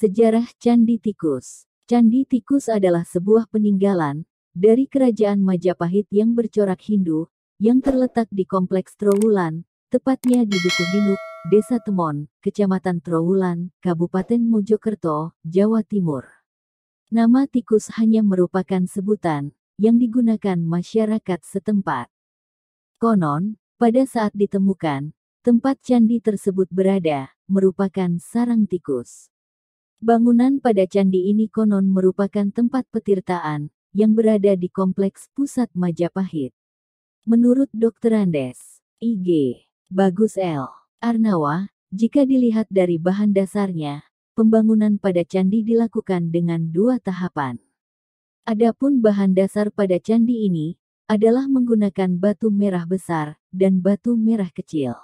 Sejarah Candi Tikus. Candi Tikus adalah sebuah peninggalan dari Kerajaan Majapahit yang bercorak Hindu, yang terletak di Kompleks Trowulan, tepatnya di Dukuh Dinuk, Desa Temon, Kecamatan Trowulan, Kabupaten Mojokerto, Jawa Timur. Nama tikus hanya merupakan sebutan yang digunakan masyarakat setempat. Konon, pada saat ditemukan, tempat candi tersebut berada, merupakan sarang tikus. Bangunan pada candi ini konon merupakan tempat petirtaan yang berada di Kompleks Pusat Majapahit. Menurut Dr. Andes, I.G. Bagus L. Arnawa, jika dilihat dari bahan dasarnya, pembangunan pada candi dilakukan dengan dua tahapan. Adapun bahan dasar pada candi ini adalah menggunakan batu merah besar dan batu merah kecil.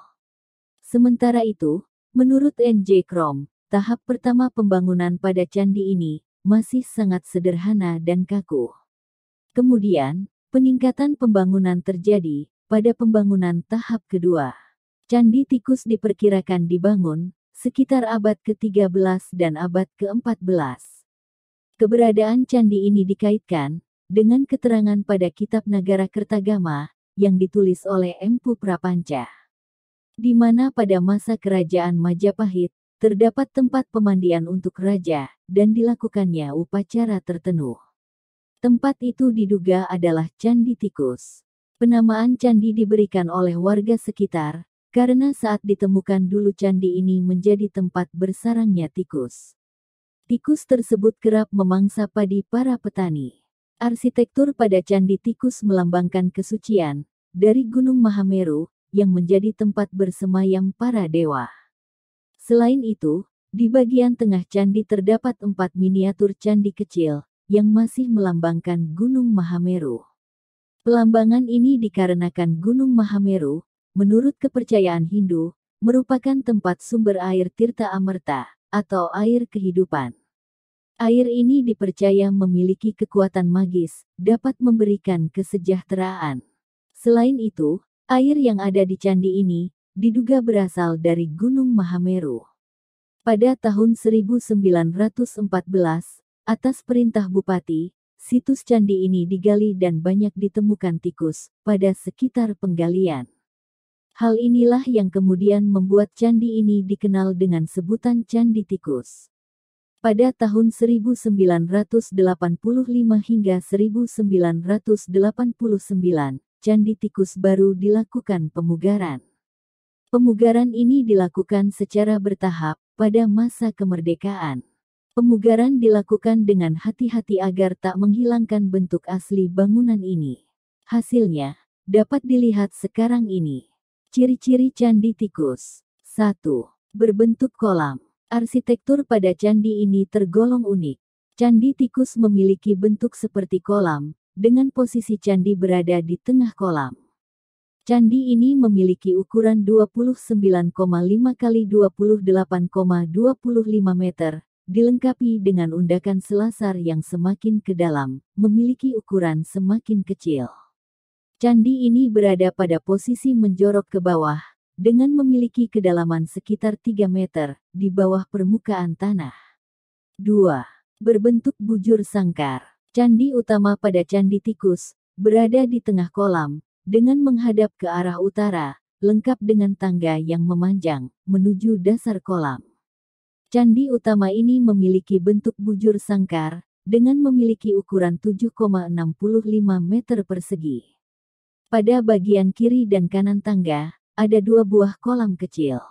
Sementara itu, menurut N.J. Krom, tahap pertama pembangunan pada candi ini masih sangat sederhana dan kaku. Kemudian, peningkatan pembangunan terjadi pada pembangunan tahap kedua. Candi Tikus diperkirakan dibangun sekitar abad ke-13 dan abad ke-14. Keberadaan candi ini dikaitkan dengan keterangan pada Kitab Nagara Kertagama yang ditulis oleh Empu Prapanca, di mana pada masa Kerajaan Majapahit terdapat tempat pemandian untuk raja, dan dilakukannya upacara tertentu. Tempat itu diduga adalah Candi Tikus. Penamaan candi diberikan oleh warga sekitar, karena saat ditemukan dulu candi ini menjadi tempat bersarangnya tikus. Tikus tersebut kerap memangsa padi para petani. Arsitektur pada Candi Tikus melambangkan kesucian dari Gunung Mahameru, yang menjadi tempat bersemayam para dewa. Selain itu, di bagian tengah candi terdapat 4 miniatur candi kecil, yang masih melambangkan Gunung Mahameru. Pelambangan ini dikarenakan Gunung Mahameru, menurut kepercayaan Hindu, merupakan tempat sumber air Tirta Amerta, atau air kehidupan. Air ini dipercaya memiliki kekuatan magis, dapat memberikan kesejahteraan. Selain itu, air yang ada di candi ini diduga berasal dari Gunung Mahameru. Pada tahun 1914, atas perintah Bupati, situs candi ini digali dan banyak ditemukan tikus pada sekitar penggalian. Hal inilah yang kemudian membuat candi ini dikenal dengan sebutan Candi Tikus. Pada tahun 1985 hingga 1989, Candi Tikus baru dilakukan pemugaran. Pemugaran ini dilakukan secara bertahap pada masa kemerdekaan. Pemugaran dilakukan dengan hati-hati agar tak menghilangkan bentuk asli bangunan ini. Hasilnya dapat dilihat sekarang ini. Ciri-ciri Candi Tikus. 1. Berbentuk kolam. Arsitektur pada candi ini tergolong unik. Candi Tikus memiliki bentuk seperti kolam, dengan posisi candi berada di tengah kolam. Candi ini memiliki ukuran 29,5 x 28,25 meter, dilengkapi dengan undakan selasar yang semakin ke dalam, memiliki ukuran semakin kecil. Candi ini berada pada posisi menjorok ke bawah, dengan memiliki kedalaman sekitar 3 meter, di bawah permukaan tanah. 2. Berbentuk bujur sangkar. Candi utama pada Candi Tikus berada di tengah kolam, dengan menghadap ke arah utara, lengkap dengan tangga yang memanjang, menuju dasar kolam. Candi utama ini memiliki bentuk bujur sangkar, dengan memiliki ukuran 7,65 meter persegi. Pada bagian kiri dan kanan tangga, ada 2 buah kolam kecil.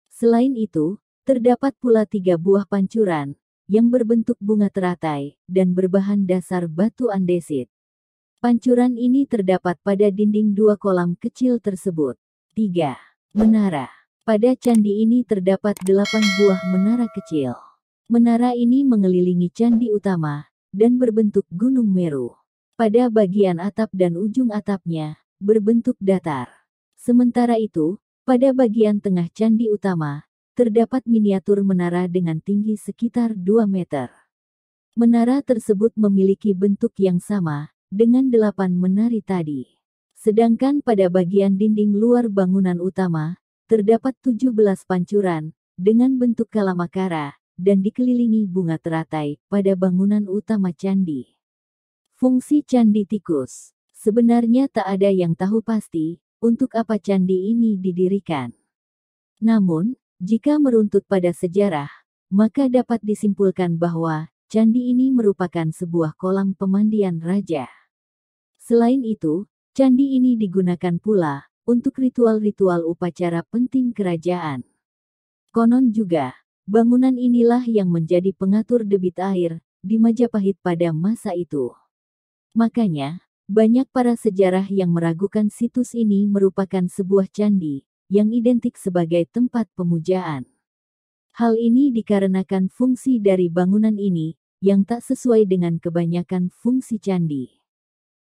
Selain itu, terdapat pula 3 buah pancuran, yang berbentuk bunga teratai, dan berbahan dasar batu andesit. Pancuran ini terdapat pada dinding 2 kolam kecil tersebut. 3. Menara. Pada candi ini terdapat 8 buah menara kecil. Menara ini mengelilingi candi utama, dan berbentuk Gunung Meru. Pada bagian atap dan ujung atapnya, berbentuk datar. Sementara itu, pada bagian tengah candi utama, terdapat miniatur menara dengan tinggi sekitar 2 meter. Menara tersebut memiliki bentuk yang sama, dengan 8 menari tadi. Sedangkan pada bagian dinding luar bangunan utama, terdapat 17 pancuran, dengan bentuk kalamakara, dan dikelilingi bunga teratai pada bangunan utama candi. Fungsi Candi Tikus. Sebenarnya tak ada yang tahu pasti untuk apa candi ini didirikan. Namun, jika meruntut pada sejarah, maka dapat disimpulkan bahwa candi ini merupakan sebuah kolam pemandian raja. Selain itu, candi ini digunakan pula untuk ritual-ritual upacara penting kerajaan. Konon juga, bangunan inilah yang menjadi pengatur debit air di Majapahit pada masa itu. Makanya, banyak para sejarah yang meragukan situs ini merupakan sebuah candi yang identik sebagai tempat pemujaan. Hal ini dikarenakan fungsi dari bangunan ini yang tak sesuai dengan kebanyakan fungsi candi.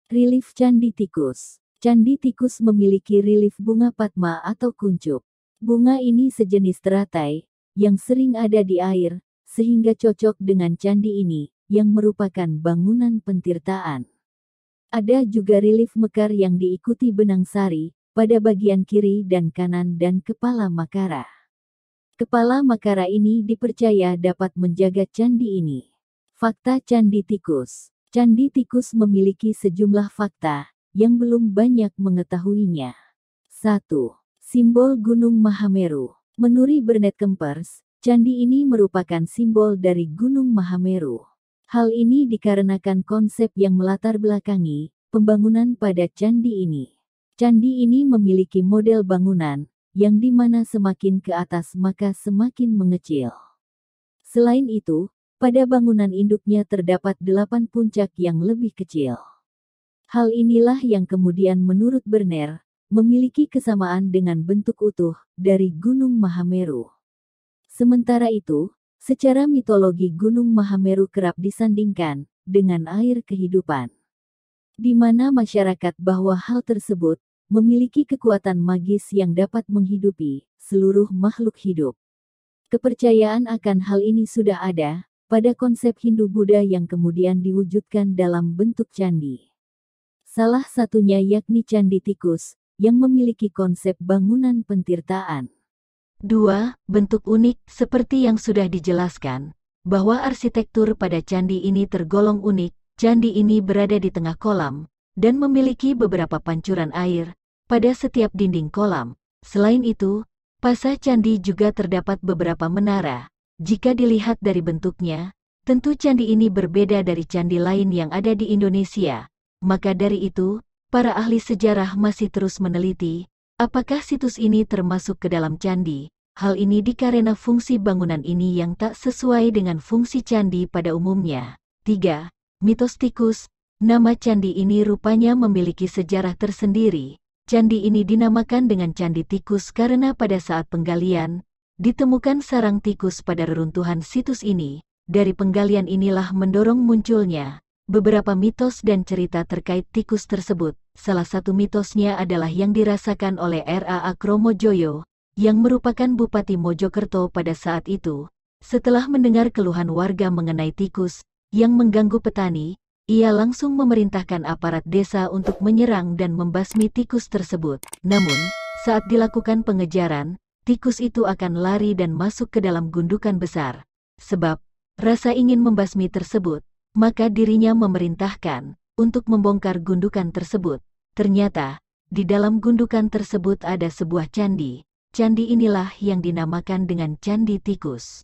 Relief Candi Tikus. Candi Tikus memiliki relief bunga Padma atau kuncup. Bunga ini sejenis teratai yang sering ada di air, sehingga cocok dengan candi ini yang merupakan bangunan pentirtaan. Ada juga relief mekar yang diikuti benang sari pada bagian kiri dan kanan dan kepala Makara. Kepala Makara ini dipercaya dapat menjaga candi ini. Fakta Candi Tikus. Candi Tikus memiliki sejumlah fakta yang belum banyak mengetahuinya. 1. Simbol Gunung Mahameru. Menurut Bernet Kempers, candi ini merupakan simbol dari Gunung Mahameru. Hal ini dikarenakan konsep yang melatar belakangi pembangunan pada candi ini. Candi ini memiliki model bangunan yang dimana semakin ke atas maka semakin mengecil. Selain itu, pada bangunan induknya terdapat 8 puncak yang lebih kecil. Hal inilah yang kemudian menurut Berner, memiliki kesamaan dengan bentuk utuh dari Gunung Mahameru. Sementara itu, secara mitologi Gunung Mahameru kerap disandingkan dengan air kehidupan, di mana masyarakat bahwa hal tersebut memiliki kekuatan magis yang dapat menghidupi seluruh makhluk hidup. Kepercayaan akan hal ini sudah ada pada konsep Hindu-Buddha yang kemudian diwujudkan dalam bentuk candi. Salah satunya yakni Candi Tikus, yang memiliki konsep bangunan pentirtaan. 2. Bentuk unik, seperti yang sudah dijelaskan, bahwa arsitektur pada candi ini tergolong unik. Candi ini berada di tengah kolam, dan memiliki beberapa pancuran air pada setiap dinding kolam. Selain itu, pasca candi juga terdapat beberapa menara. Jika dilihat dari bentuknya, tentu candi ini berbeda dari candi lain yang ada di Indonesia. Maka dari itu, para ahli sejarah masih terus meneliti, apakah situs ini termasuk ke dalam candi. Hal ini dikarenakan fungsi bangunan ini yang tak sesuai dengan fungsi candi pada umumnya. 3. Mitos Tikus. Nama candi ini rupanya memiliki sejarah tersendiri. Candi ini dinamakan dengan Candi Tikus karena pada saat penggalian, ditemukan sarang tikus pada reruntuhan situs ini. Dari penggalian inilah mendorong munculnya beberapa mitos dan cerita terkait tikus tersebut. Salah satu mitosnya adalah yang dirasakan oleh R.A. Kromojoyo, yang merupakan Bupati Mojokerto pada saat itu. Setelah mendengar keluhan warga mengenai tikus yang mengganggu petani, ia langsung memerintahkan aparat desa untuk menyerang dan membasmi tikus tersebut. Namun, saat dilakukan pengejaran, tikus itu akan lari dan masuk ke dalam gundukan besar. Sebab rasa ingin membasmi tersebut, maka dirinya memerintahkan untuk membongkar gundukan tersebut. Ternyata, di dalam gundukan tersebut ada sebuah candi. Candi inilah yang dinamakan dengan Candi Tikus.